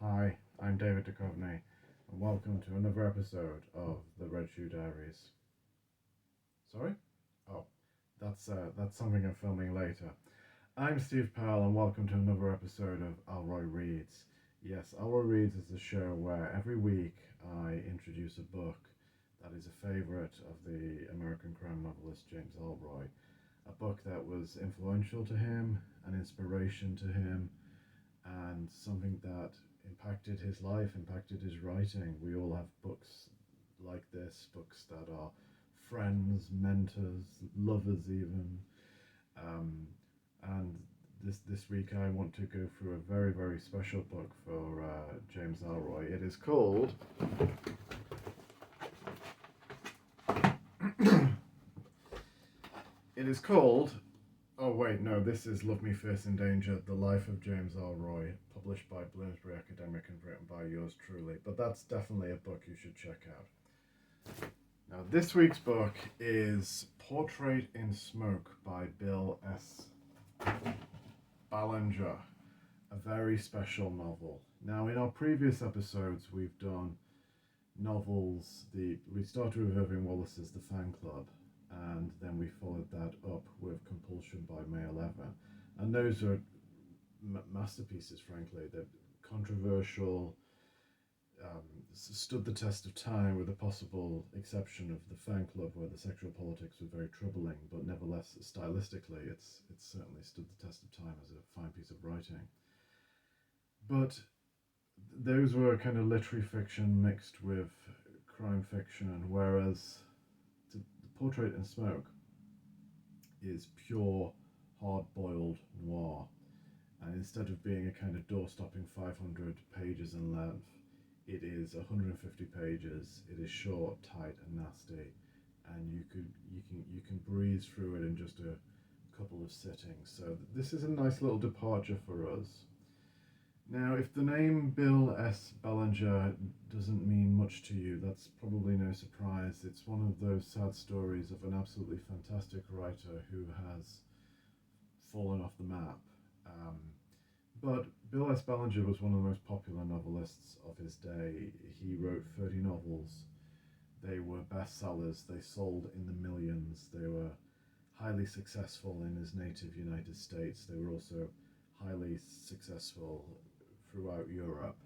Hi, I'm David Duchovny, and welcome to another episode of the Red Shoe Diaries. Sorry? Oh, that's something I'm filming later. I'm Steve Powell, and welcome to another episode of Ellroy Reads. Yes, Ellroy Reads is the show where every week I introduce a book that is a favourite of the American crime novelist James Ellroy. A book that was influential to him, an inspiration to him, and something that impacted his life, impacted his writing. We all have books like this, books that are friends, mentors, lovers, even. Um, and this week, I want to go through a very special book for James Ellroy. It is called. Oh wait, no, this is Love Me Fierce in Danger, The Life of James Ellroy, published by Bloomsbury Academic and written by yours truly. But that's definitely a book you should check out. Now, this week's book is Portrait in Smoke by Bill S. Ballinger, a very special novel. Now, in our previous episodes, we've done novels. We started with Irving Wallace's The Fan Club, and then we followed that up with Compulsion by May 11. And those are masterpieces, frankly. They're controversial, stood the test of time, with the possible exception of The Fan Club, where the sexual politics were very troubling, but nevertheless, stylistically, it's certainly stood the test of time as a fine piece of writing. But those were kind of literary fiction mixed with crime fiction, whereas the Portrait in Smoke is pure, hard-boiled noir. And instead of being a kind of door-stopping 500 pages in length, it is 150 pages. It is short, tight, and nasty, and you can breeze through it in just a couple of sittings. So this is a nice little departure for us. Now, if the name Bill S. Ballinger doesn't mean much to you, that's probably no surprise. It's one of those sad stories of an absolutely fantastic writer who has fallen off the map. But Bill S. Ballinger was one of the most popular novelists of his day. He wrote 30 novels. They were bestsellers. They sold in the millions. They were highly successful in his native United States. They were also highly successful throughout Europe.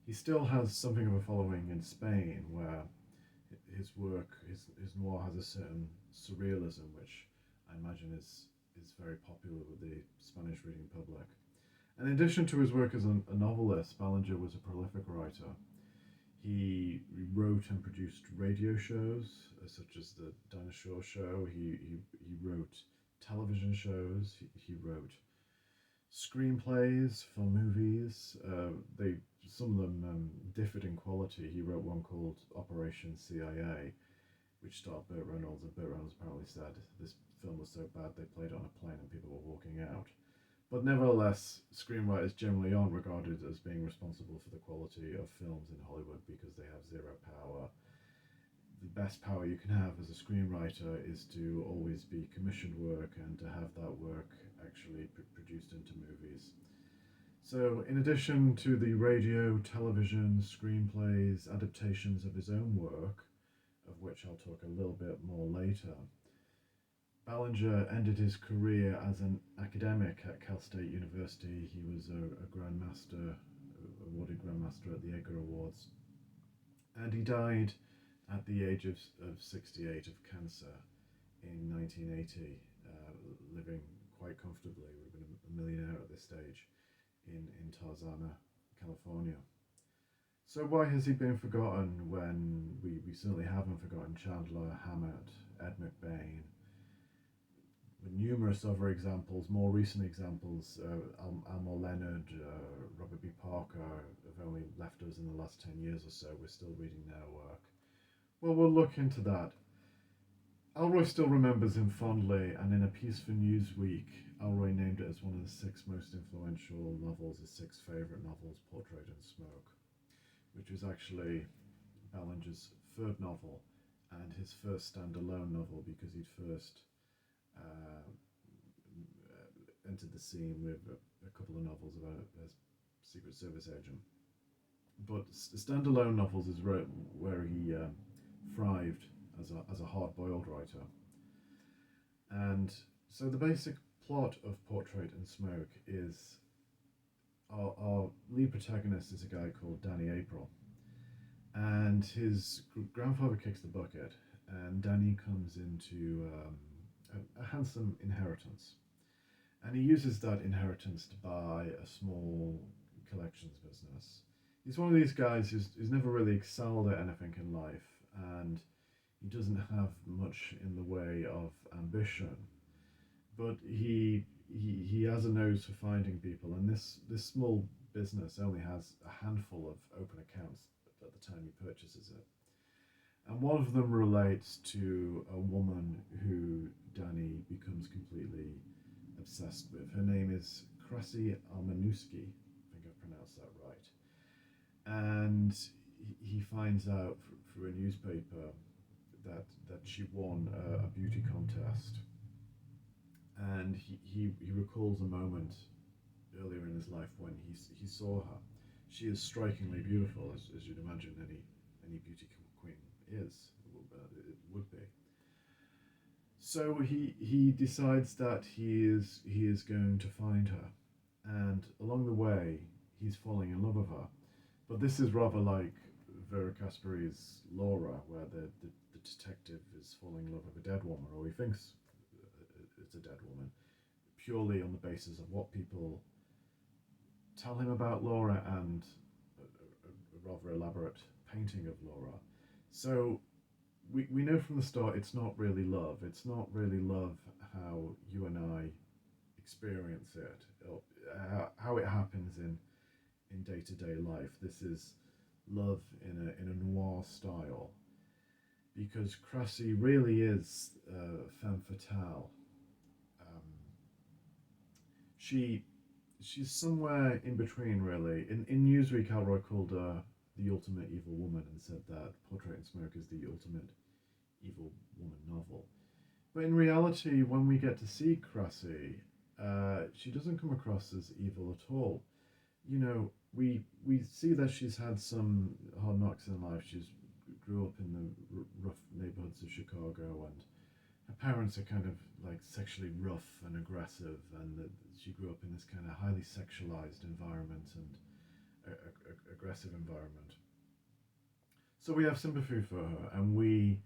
He still has something of a following in Spain, where his work, his noir, has a certain surrealism, which I imagine is very popular with the Spanish reading public. And in addition to his work as a novelist, Ballinger was a prolific writer. He wrote and produced radio shows, such as the Dinah Shore Show. He wrote television shows. He wrote screenplays for movies. Some of them differed in quality. He wrote one called Operation CIA, which starred Burt Reynolds, and Burt Reynolds apparently said this film was so bad they played it on a plane and people were walking out. But nevertheless, screenwriters generally aren't regarded as being responsible for the quality of films in Hollywood because they have zero power. The best power you can have as a screenwriter is to always be commissioned work and to have that work actually produced into movies. So, in addition to the radio, television, screenplays, adaptations of his own work, of which I'll talk a little bit more later, Ballinger ended his career as an academic at Cal State University. He was a Grand Master, awarded Grand Master at the Edgar Awards, and he died at the age of 68 of cancer in 1980, living quite comfortably. We've been a millionaire at this stage in Tarzana, California. So why has he been forgotten when we certainly haven't forgotten Chandler, Hammett, Ed McBain, numerous other examples, more recent examples, Elmore Leonard, Robert B. Parker, have only left us in the last 10 years or so. We're still reading their work. Well, we'll look into that. Ellroy still remembers him fondly, and in a piece for Newsweek, Ellroy named it as one of the 6 most influential novels, his 6 favourite novels, Portrait in Smoke, which was actually Ballinger's 3rd novel and his first standalone novel, because he'd first entered the scene with a couple of novels about a Secret Service agent. but standalone novels is where he thrived as a hard boiled writer. And so the basic plot of Portrait and Smoke is our lead protagonist is a guy called Danny April, and his grandfather kicks the bucket, and Danny comes into a handsome inheritance, and he uses that inheritance to buy a small collections business. He's one of these guys who's never really excelled at anything in life, and he doesn't have much in the way of ambition, but he has a nose for finding people, and this small business only has a handful of open accounts at the time he purchases it. And one of them relates to a woman who Danny becomes completely obsessed with. Her name is Krasi Almanuski. I think I've pronounced that right. And he finds out through a newspaper that she won a beauty contest. And he recalls a moment earlier in his life when he saw her. She is strikingly beautiful, as you'd imagine any beauty queen is, it would be. So he decides that he is going to find her, and along the way he's falling in love with her. But this is rather like Vera Casperi's Laura, where the detective is falling in love with a dead woman, or he thinks it's a dead woman, purely on the basis of what people tell him about Laura and a rather elaborate painting of Laura. So we know from the start it's not really love. It's not really love how you and I experience it, or how it happens in day-to-day life. This is love in a noir style, because Cressy really is femme fatale. Um, she's somewhere in between, really. In Newsweek, Ellroy called her the ultimate evil woman and said that Portrait and Smoke is the ultimate evil woman novel. But in reality, when we get to see Cressy, she doesn't come across as evil at all. You know, we see that she's had some hard knocks in life. She's grew up in the rough neighborhoods of Chicago, and her parents are kind of like sexually rough and aggressive, and that she grew up in this kind of highly sexualized environment and aggressive environment. So we have sympathy for her, and we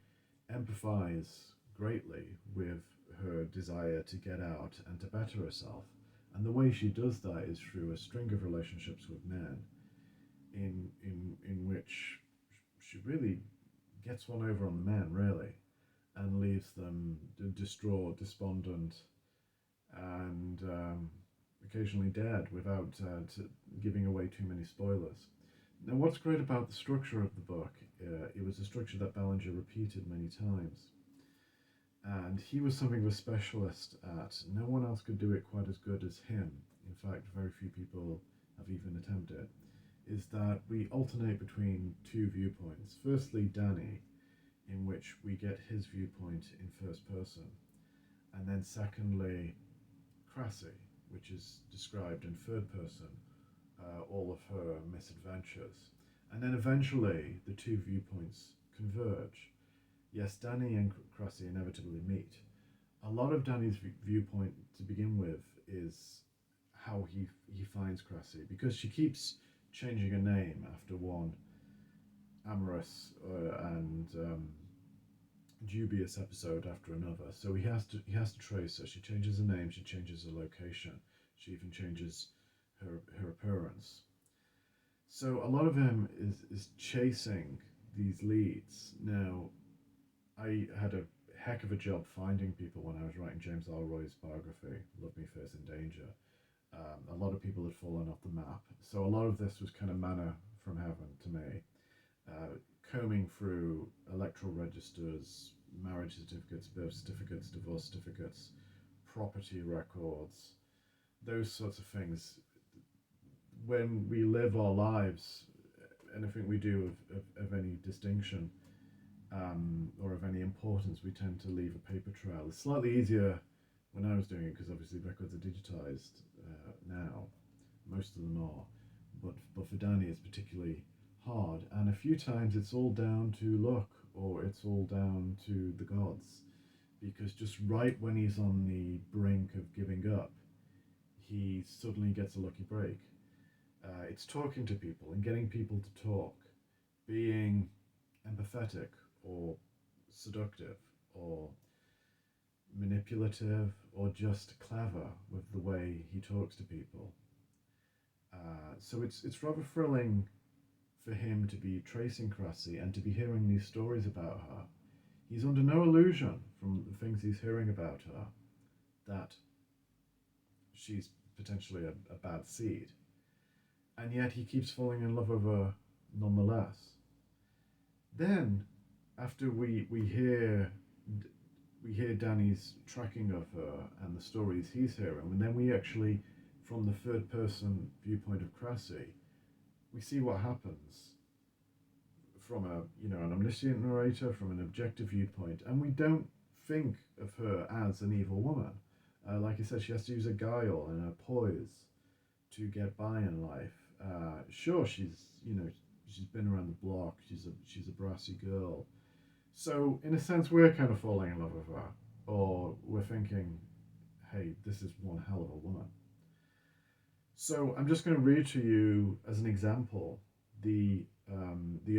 empathize greatly with her desire to get out and to better herself. And the way she does that is through a string of relationships with men, in which she really gets one over on the men, really, and leaves them distraught, despondent, and occasionally dead without giving away too many spoilers. Now, what's great about the structure of the book, it was a structure that Ballinger repeated many times. And he was something of a specialist at. No one else could do it quite as good as him. In fact, very few people have even attempted. Is that we alternate between two viewpoints. Firstly, Danny, in which we get his viewpoint in first person. And then secondly, Cressy, which is described in third person, all of her misadventures. And then eventually the two viewpoints converge. Yes, Danny and Cressy inevitably meet. A lot of Danny's viewpoint to begin with is how he finds Cressy, because she keeps changing her name after one amorous and dubious episode after another. So he has to trace her. She changes her name. She changes her location. She even changes her appearance. So a lot of him is chasing these leads. Now, I had a heck of a job finding people when I was writing James Ellroy's biography, Love Me First in Danger. A lot of people had fallen off the map. So a lot of this was kind of manna from heaven to me. Combing through electoral registers, marriage certificates, birth certificates, divorce certificates, property records, those sorts of things. When we live our lives, anything we do of any distinction, or of any importance, we tend to leave a paper trail. It's slightly easier when I was doing it, because obviously records are digitized now. Most of them are, but for Danny it's particularly hard, and a few times it's all down to luck or it's all down to the gods, because just right when he's on the brink of giving up, he suddenly gets a lucky break. It's talking to people and getting people to talk, being empathetic or seductive or manipulative or just clever with the way he talks to people. So it's rather thrilling for him to be tracing Cressy and to be hearing these stories about her. He's under no illusion from the things he's hearing about her that she's potentially a bad seed, and yet he keeps falling in love with her nonetheless. Then, after we hear Danny's tracking of her and the stories he's hearing, and then we actually, from the third person viewpoint of Cressy, we see what happens from an omniscient narrator, from an objective viewpoint, and we don't think of her as an evil woman. Like I said, she has to use her guile and her poise to get by in life. Sure, she's been around the block. She's a brassy girl. So in a sense, we're kind of falling in love with her, or we're thinking, "Hey, this is one hell of a woman." So I'm just going to read to you as an example the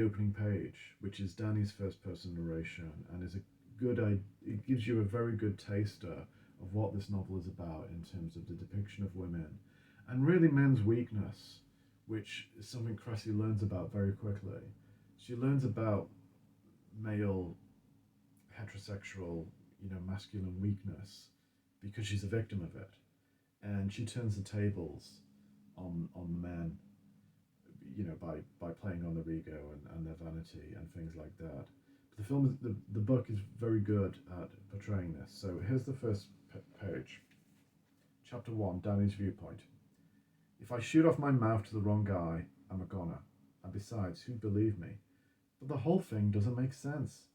opening page, which is Danny's first person narration, and is a it gives you a very good taster of what this novel is about in terms of the depiction of women and really men's weakness, which is something Cressy learns about very quickly. She learns about male heterosexual, masculine weakness because she's a victim of it, and she turns the tables on the men, by playing on their ego and their vanity and things like that. But the book is very good at portraying this. So here's the first page. Chapter 1, Danny's viewpoint. If I shoot off my mouth to the wrong guy, I'm a goner. And besides, who'd believe me? But the whole thing doesn't make sense.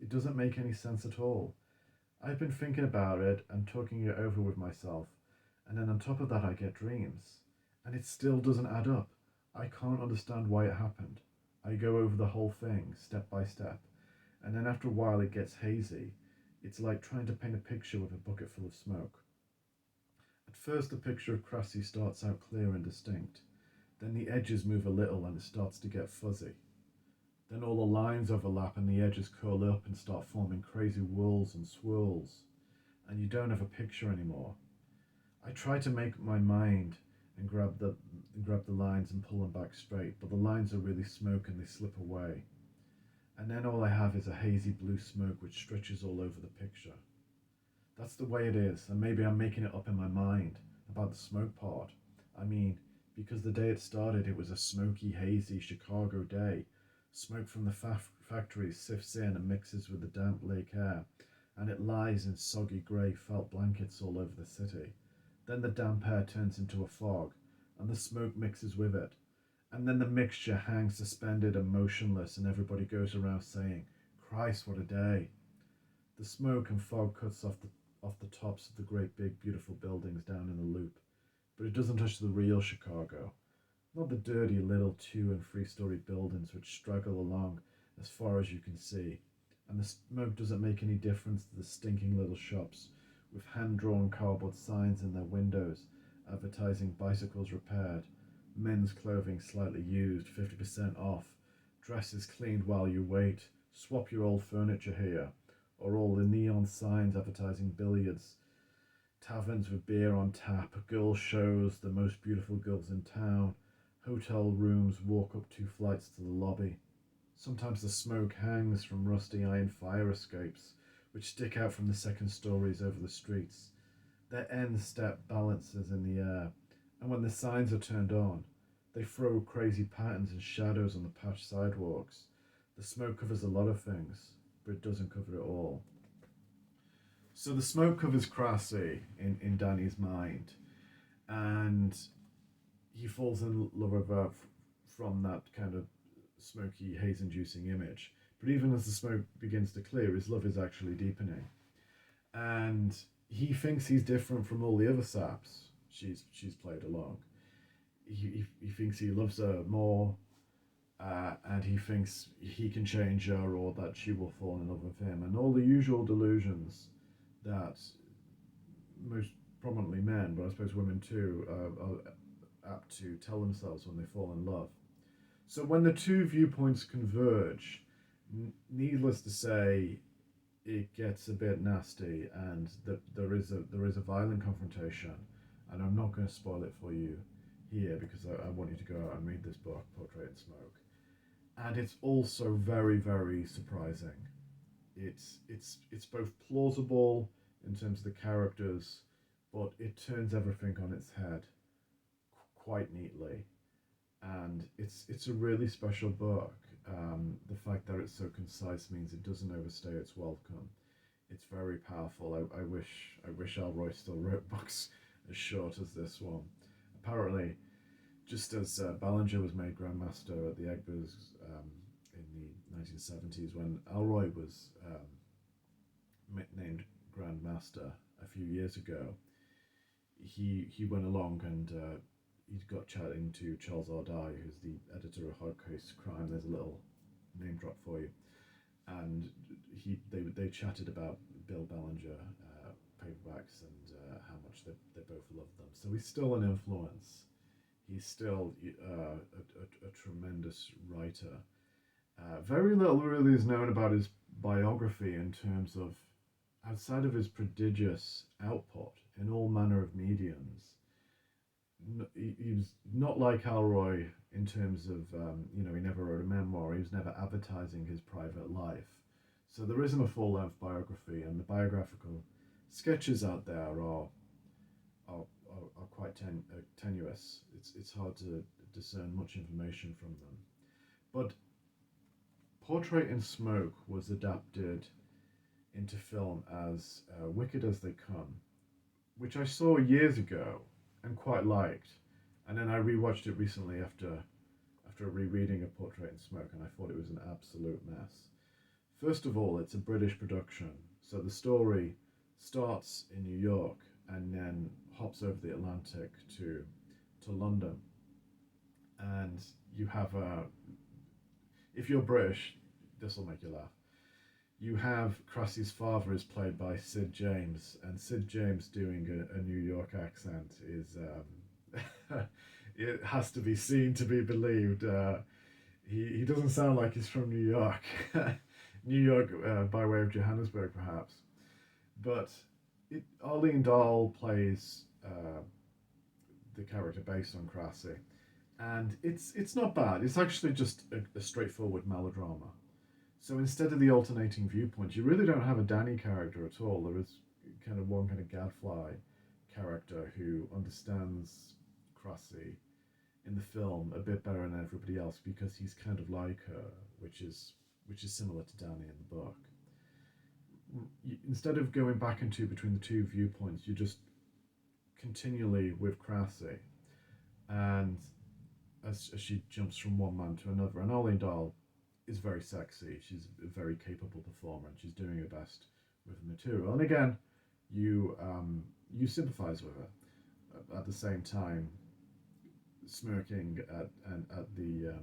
It doesn't make any sense at all. I've been thinking about it and talking it over with myself, and then on top of that I get dreams. And it still doesn't add up. I can't understand why it happened. I go over the whole thing, step by step, and then after a while it gets hazy. It's like trying to paint a picture with a bucket full of smoke. At first the picture of Cressy starts out clear and distinct. Then the edges move a little and it starts to get fuzzy. Then all the lines overlap and the edges curl up and start forming crazy whirls and swirls, and you don't have a picture anymore. I try to make my mind and grab the lines and pull them back straight, but the lines are really smoke and they slip away. And then all I have is a hazy blue smoke which stretches all over the picture. That's the way it is, and maybe I'm making it up in my mind about the smoke part. I mean, because the day it started, it was a smoky, hazy Chicago day. Smoke from the factories sifts in and mixes with the damp lake air, and it lies in soggy grey felt blankets all over the city. Then the damp air turns into a fog, and the smoke mixes with it. And then the mixture hangs suspended and motionless, and everybody goes around saying, "Christ, what a day!" The smoke and fog cuts off the tops of the great big beautiful buildings down in the loop, but it doesn't touch the real Chicago. Not the dirty little 2- and 3-story buildings which straggle along as far as you can see, and the smoke doesn't make any difference to the stinking little shops with hand-drawn cardboard signs in their windows advertising bicycles repaired, men's clothing slightly used, 50% off, dresses cleaned while you wait, swap your old furniture here, or all the neon signs advertising billiards, taverns with beer on tap, girl shows, the most beautiful girls in town, hotel rooms, walk up 2 flights to the lobby. Sometimes the smoke hangs from rusty iron fire escapes, which stick out from the second stories over the streets. Their end step balances in the air, and when the signs are turned on, they throw crazy patterns and shadows on the patched sidewalks. The smoke covers a lot of things, but it doesn't cover it all. So the smoke covers Cressy in Danny's mind, and he falls in love with her from that kind of smoky, haze-inducing image. But even as the smoke begins to clear, his love is actually deepening. And he thinks he's different from all the other saps she's played along. He thinks he loves her more, and he thinks he can change her or that she will fall in love with him, and all the usual delusions that most prominently men, but I suppose women too, are apt to tell themselves when they fall in love. So when the two viewpoints converge, needless to say, it gets a bit nasty, and there is a violent confrontation, and I'm not going to spoil it for you here because I want you to go out and read this book, Portrait in Smoke. And it's also very, very surprising. It's both plausible in terms of the characters, but it turns everything on its head quite neatly, and it's a really special book. The fact that it's so concise means it doesn't overstay its welcome. It's very powerful. I wish Ellroy still wrote books as short as this one. Apparently, just as Ballinger was made Grandmaster at the Egbers in the 1970s, when Ellroy was named Grandmaster a few years ago, he went along and he got chatting to Charles Ardai, who's the editor of Hard Case Crime. There's a little name drop for you, and they chatted about Bill Ballinger paperbacks and how much they both loved them. So he's still an influence. He's still a tremendous writer. Very little really is known about his biography in terms of outside of his prodigious output in all manner of mediums. He was not like Ellroy in terms of, he never wrote a memoir, he was never advertising his private life. So there isn't a full length biography, and the biographical sketches out there are quite tenuous. It's hard to discern much information from them. But Portrait in Smoke was adapted into film as Wicked as They Come, which I saw years ago and quite liked. And then I rewatched it recently after a rereading of Portrait in Smoke, and I thought it was an absolute mess. First of all, it's a British production, so the story starts in New York and then hops over the Atlantic to London. And you have if you're British, this will make you laugh. You have Crassy's father is played by Sid James, and Sid James doing a New York accent is it has to be seen to be believed. He doesn't sound like he's from New York, New York by way of Johannesburg perhaps, but Arlene Dahl plays the character based on Crassy, and it's not bad. It's actually just a straightforward melodrama. So instead of the alternating viewpoints, you really don't have a Danny character at all. There is kind of one kind of gadfly character who understands Crassy in the film a bit better than everybody else because he's kind of like her, which is similar to Danny in the book. Instead of going back and between the two viewpoints, you just continually with Crassy, and as she jumps from one man to another, and Arlene Dahl is very sexy. She's a very capable performer, and she's doing her best with the material. And again, you sympathise with her at the same time, smirking at the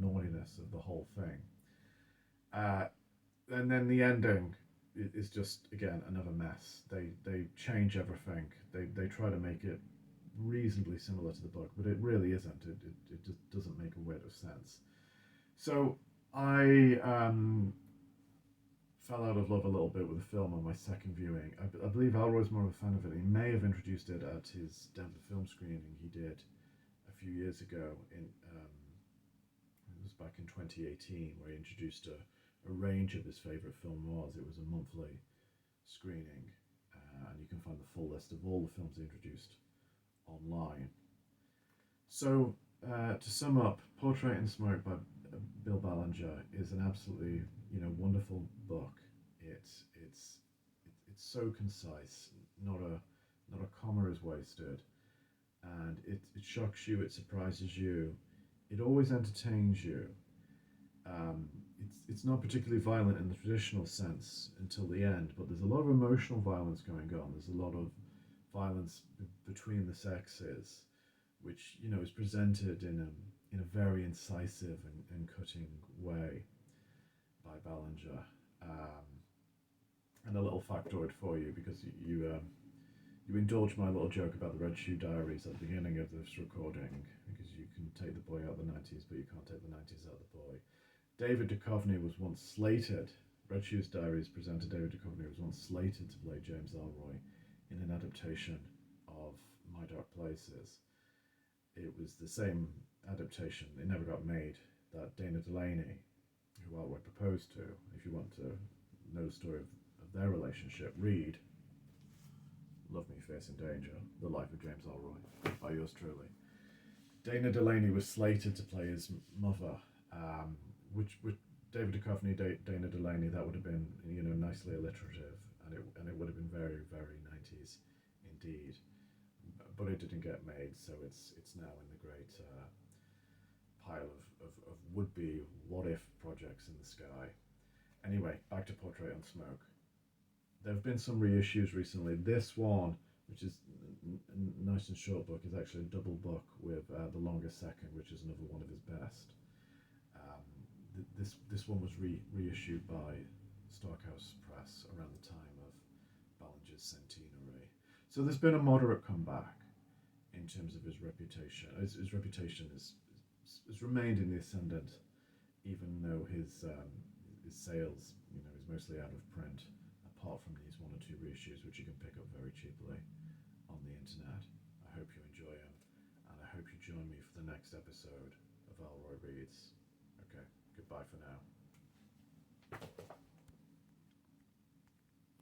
naughtiness of the whole thing. And then the ending is just again another mess. They change everything. They try to make it reasonably similar to the book, but it really isn't. It just doesn't make a whit of sense. So I fell out of love a little bit with the film on my second viewing. I believe Ellroy's more of a fan of it. He may have introduced it at his Denver film screening he did a few years ago. It was back in 2018 where he introduced a range of his favourite film noirs. It was a monthly screening, and you can find the full list of all the films he introduced online. So to sum up, Portrait in Smoke by Bill Ballinger is an absolutely wonderful book. It's so concise, not a comma is wasted, and it shocks you, it surprises you, it always entertains you. It's not particularly violent in the traditional sense until the end, but there's a lot of emotional violence going on. There's a lot of violence between the sexes, which is presented in a very incisive and cutting way by Ballinger. Um, and a little factoid for you, because you indulged my little joke about the Red Shoe Diaries at the beginning of this recording, because you can take the boy out of the 90s, but you can't take the 90s out of the boy. David Duchovny was once slated, Red Shoes Diaries presenter David Duchovny was once slated to play James Ellroy in an adaptation of My Dark Places. It was the same adaptation, it never got made, that Dana Delaney, who Ellroy proposed to. If you want to know the story of their relationship, read Love Me Facing Danger, The Life of James Ellroy, by yours truly. Dana Delaney was slated to play his mother, which David Duchovny, Dana Delaney, that would have been, nicely alliterative, and it would have been very, very 90s indeed. But it didn't get made, so it's now in the great pile of would-be what-if projects in the sky. Anyway, back to Portrait on Smoke. There have been some reissues recently. This one, which is a nice and short book, is actually a double book with The Longest Second, which is another one of his best. This one was reissued by Stockhouse Press around the time of Ballinger's centenary. So there's been a moderate comeback in terms of his reputation. His reputation has remained in the ascendant, even though his sales, is mostly out of print, apart from these one or two reissues, which you can pick up very cheaply on the internet. I hope you enjoy them, and I hope you join me for the next episode of Ellroy Reads. Okay, goodbye for now.